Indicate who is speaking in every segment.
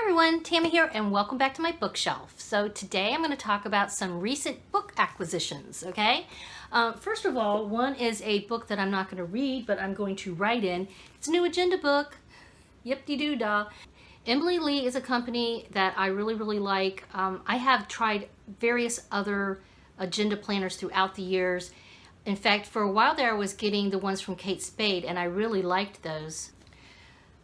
Speaker 1: everyone, Tammy here, and welcome back to my bookshelf. So today I'm going to talk about some recent book acquisitions, okay? First of all, one is a book that I'm not going to read, but I'm going to write in. It's a new agenda book. Yip-de-doo-dah. Emily Lee is a company that I really like. I have tried various other agenda planners throughout the years. In fact, for a while there I was getting the ones from Kate Spade, and I really liked those.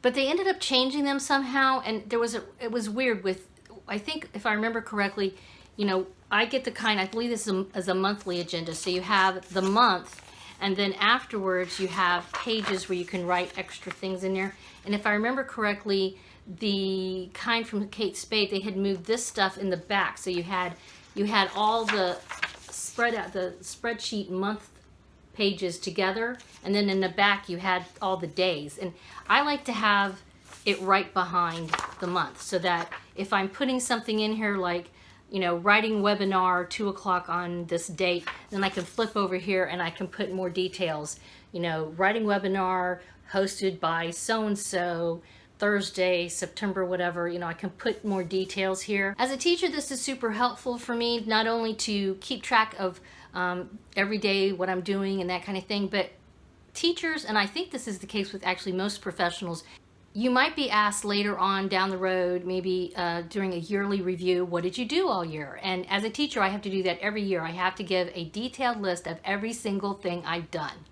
Speaker 1: But they ended up changing them somehow, and it was weird with, I think if I remember correctly, you know, I get the kind, I believe this is a monthly agenda. So you have the month, and then afterwards you have pages where you can write extra things in there. And if I remember correctly, the kind from Kate Spade, they had moved this stuff in the back. So you had all the spreadsheet month pages together, and then in the back you had all the days. And I like to have it right behind the month so that if I'm putting something in here like, you know, writing webinar 2 o'clock on this date, then I can flip over here and I can put more details, you know, writing webinar hosted by so-and-so Thursday, September, whatever, you know, I can put more details here. As a teacher, this is super helpful for me, not only to keep track of every day what I'm doing and that kind of thing, but teachers, and I think this is the case with actually most professionals, you might be asked later on down the road, maybe during a yearly review, what did you do all year? And as a teacher, I have to do that every year. I have to give a detailed list of every single thing I've done.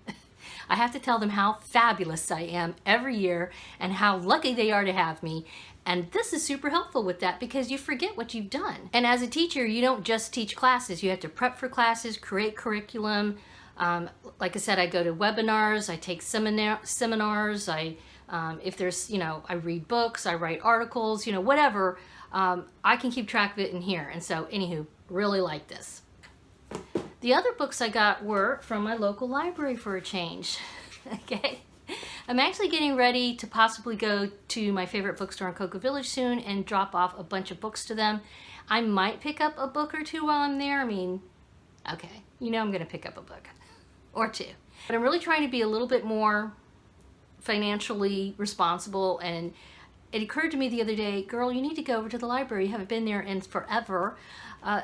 Speaker 1: I have to tell them how fabulous I am every year and how lucky they are to have me. And this is super helpful with that because you forget what you've done. And as a teacher, you don't just teach classes. You have to prep for classes, create curriculum. Like I said, I go to webinars, I take seminars, if there's, you know, I read books, I write articles, you know, whatever. I can keep track of it in here. And so, anywho, really like this. The other books I got were from my local library for a change. Okay. I'm actually getting ready to possibly go to my favorite bookstore in Cocoa Village soon and drop off a bunch of books to them. I might pick up a book or two while I'm there. I mean, okay, you know I'm going to pick up a book or two. But I'm really trying to be a little bit more financially responsible, and it occurred to me the other day, girl, you need to go over to the library. You haven't been there in forever.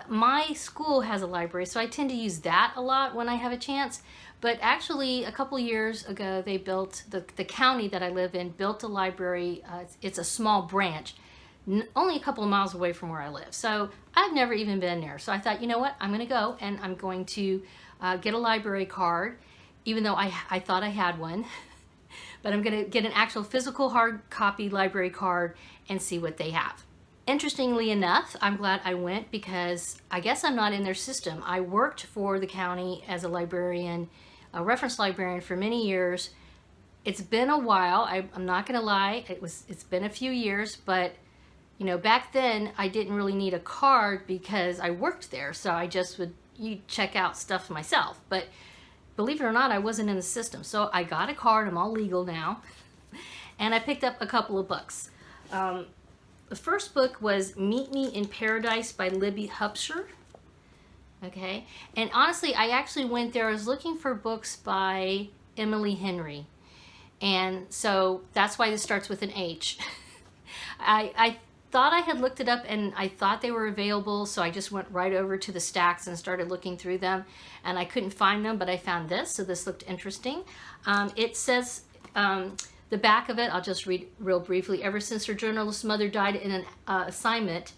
Speaker 1: My school has a library, so I tend to use that a lot when I have a chance. But actually, a couple years ago, they built, the county that I live in built a library. It's a small branch, only a couple of miles away from where I live. So I've never even been there. So I thought, you know what, I'm going to go and I'm going to get a library card, even though I thought I had one. But I'm going to get an actual physical hard copy library card and see what they have. Interestingly enough, I'm glad I went because I guess I'm not in their system. I worked for the county as a librarian, a reference librarian for many years. It's been a while, I'm not going to lie, it's been a few years, but you know, back then I didn't really need a card because I worked there, so I just would check out stuff myself. But believe it or not, I wasn't in the system. So I got a card, I'm all legal now, and I picked up a couple of books. The first book was Meet Me in Paradise by Libby Hupsher. Okay, and honestly, I actually went there, I was looking for books by Emily Henry. And so that's why this starts with an H. I thought I had looked it up and I thought they were available, so I just went right over to the stacks and started looking through them, and I couldn't find them, but I found this, so this looked interesting. It says, the back of it, I'll just read real briefly. Ever since her journalist mother died in an assignment,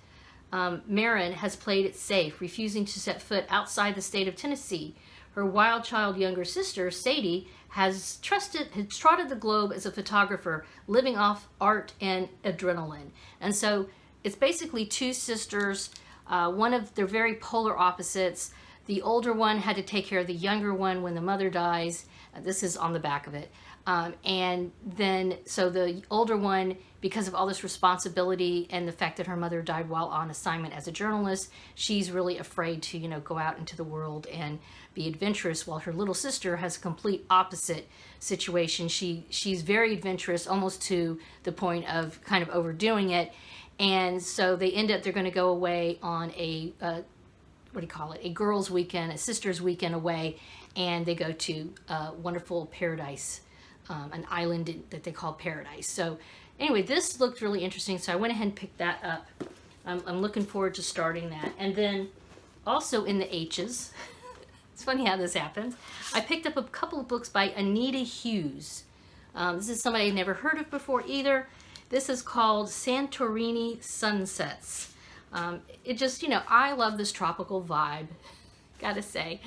Speaker 1: Marin has played it safe, refusing to set foot outside the state of Tennessee. Her wild child younger sister, Sadie, has trotted the globe as a photographer, living off art and adrenaline. And so it's basically two sisters. They're very polar opposites. The older one had to take care of the younger one when the mother dies. This is on the back of it. And then, so the older one, because of all this responsibility and the fact that her mother died while on assignment as a journalist, she's really afraid to, you know, go out into the world and be adventurous, while her little sister has a complete opposite situation. She's very adventurous, almost to the point of kind of overdoing it. And so they're going to go away on a, a girls' weekend, a sister's weekend away, and they go to a wonderful paradise, an island that they call Paradise. So Anyway, this looked really interesting, so I went ahead and picked that up. I'm looking forward to starting that. And then also in the H's, it's funny how this happens, I picked up a couple of books by Anita Hughes. This is somebody I'd never heard of before either. This is called Santorini Sunsets. It just, I love this tropical vibe, gotta say.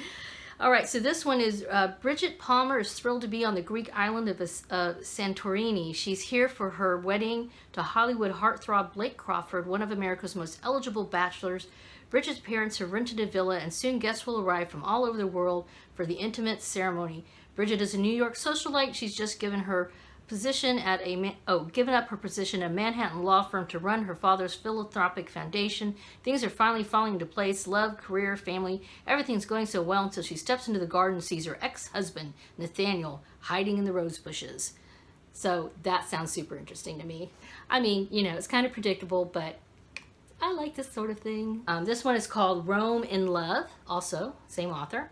Speaker 1: All right, so this one is Bridget Palmer is thrilled to be on the Greek island of Santorini. She's here for her wedding to Hollywood heartthrob Blake Crawford, one of America's most eligible bachelors. Bridget's parents have rented a villa, and soon guests will arrive from all over the world for the intimate ceremony. Bridget is a New York socialite. She's just given her position at given up her position at a Manhattan law firm to run her father's philanthropic foundation. Things are finally falling into place. Love, career, family, everything's going so well until she steps into the garden and sees her ex-husband, Nathaniel, hiding in the rose bushes. So that sounds super interesting to me. I mean, it's kind of predictable, but I like this sort of thing. This one is called Rome in Love, also, same author.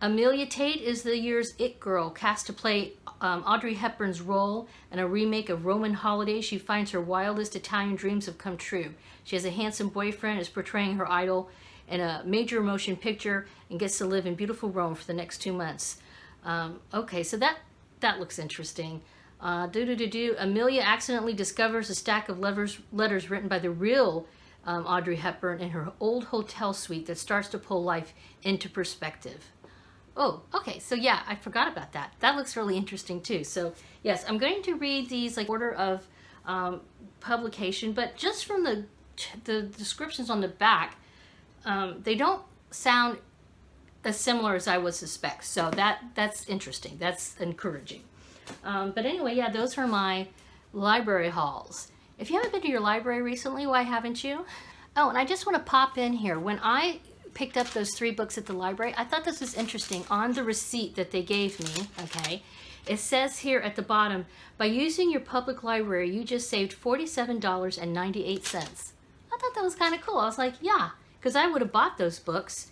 Speaker 1: Amelia Tate is the year's it girl, cast to play Audrey Hepburn's role in a remake of Roman Holiday. She finds her wildest Italian dreams have come true. She has a handsome boyfriend, is portraying her idol in a major motion picture, and gets to live in beautiful Rome for the next 2 months. Okay, so that looks interesting. Amelia accidentally discovers a stack of letters written by the real Audrey Hepburn in her old hotel suite that starts to pull life into perspective. Oh, okay, so yeah, I forgot about that. That looks really interesting too. So yes, I'm going to read these like order of publication, but just from the descriptions on the back, they don't sound as similar as I would suspect. So that's interesting. That's encouraging. But anyway, yeah, those are my library hauls. If you haven't been to your library recently, why haven't you? Oh, and I just want to pop in here. When I picked up those 3 books at the library, I thought this was interesting. On the receipt that they gave me, okay, it says here at the bottom, by using your public library, you just saved $47.98. I thought that was kind of cool. I was like, yeah, because I would have bought those books.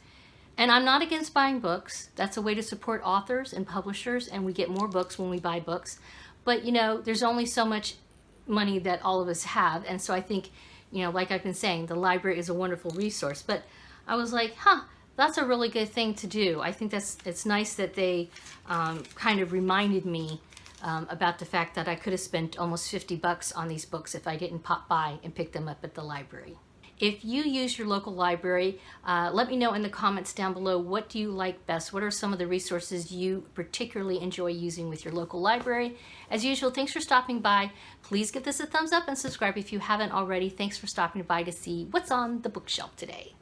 Speaker 1: And I'm not against buying books. That's a way to support authors and publishers, and we get more books when we buy books. But, there's only so much money that all of us have. And so I think, like I've been saying, the library is a wonderful resource. But I was like, that's a really good thing to do. I think it's nice that they kind of reminded me about the fact that I could have spent almost $50 on these books if I didn't pop by and pick them up at the library. If you use your local library, let me know in the comments down below, what do you like best? What are some of the resources you particularly enjoy using with your local library? As usual, thanks for stopping by. Please give this a thumbs up and subscribe if you haven't already. Thanks for stopping by to see what's on the bookshelf today.